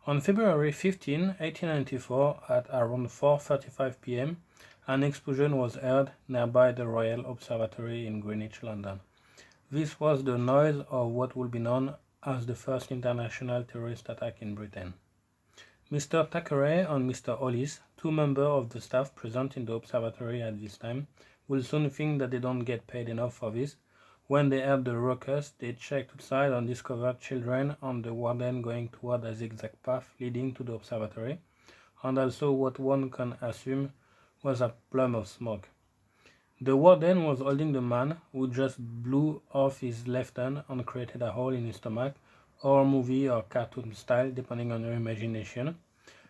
On February 15, 1894, at around 4:35 p.m., an explosion was heard nearby the Royal Observatory in Greenwich, London. This was the noise of what would be known as the first international terrorist attack in Britain. Mr. Thackeray and Mr. Hollis, two members of the staff present in the observatory at this time, will soon think that they don't get paid enough for this. When they heard the ruckus, they checked outside and discovered children and the warden going toward a zigzag path leading to the observatory, and also what one can assume was a plume of smoke. The warden was holding the man who just blew off his left hand and created a hole in his stomach, or movie or cartoon style, depending on your imagination.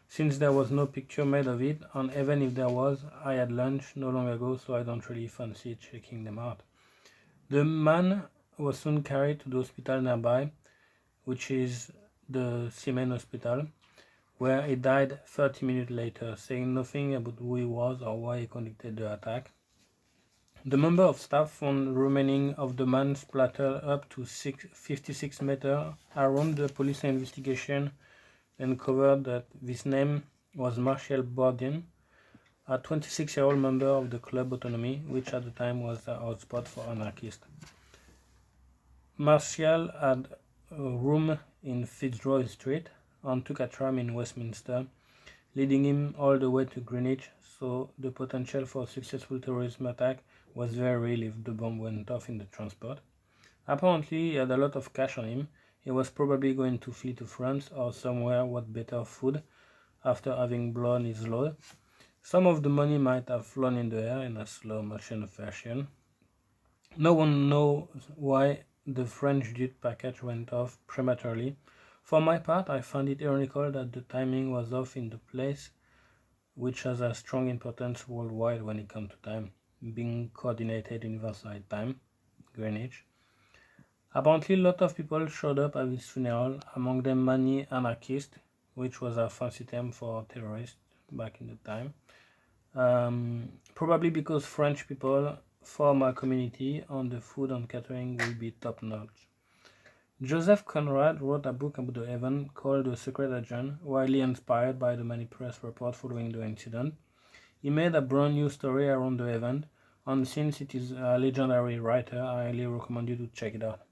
Since there was no picture made of it, and even if there was, I had lunch not long ago, so I don't really fancy checking them out. The man was soon carried to the hospital nearby, which is the Seaman Hospital, where he died 30 minutes later, saying nothing about who he was or why he conducted the attack. The member of staff found remaining of the man splattered up to 56 meters around the police investigation and covered that this name was Marshall Borden, a 26-year-old member of the Club Autonomy, which at the time was a hotspot for anarchists. Marshall had a room in Fitzroy Street and took a tram in Westminster, leading him all the way to Greenwich, so the potential for a successful terrorism attack was very real if the bomb went off in the transport. Apparently, he had a lot of cash on him. He was probably going to flee to France or somewhere with better food after having blown his load. Some of the money might have flown in the air in a slow motion fashion. No one knows why the French jet package went off prematurely. For my part, I found it ironical that the timing was off in the place which has a strong importance worldwide when it comes to time, being coordinated universal time, Greenwich. Apparently, a lot of people showed up at his funeral, among them many anarchists, which was a fancy term for terrorists back in the time. Probably because French people form a community and the food and catering will be top notch. Joseph Conrad wrote a book about the event called The Secret Agent, widely inspired by the many press reports following the incident. He made a brand new story around the event, and since it is a legendary writer, I highly recommend you to check it out.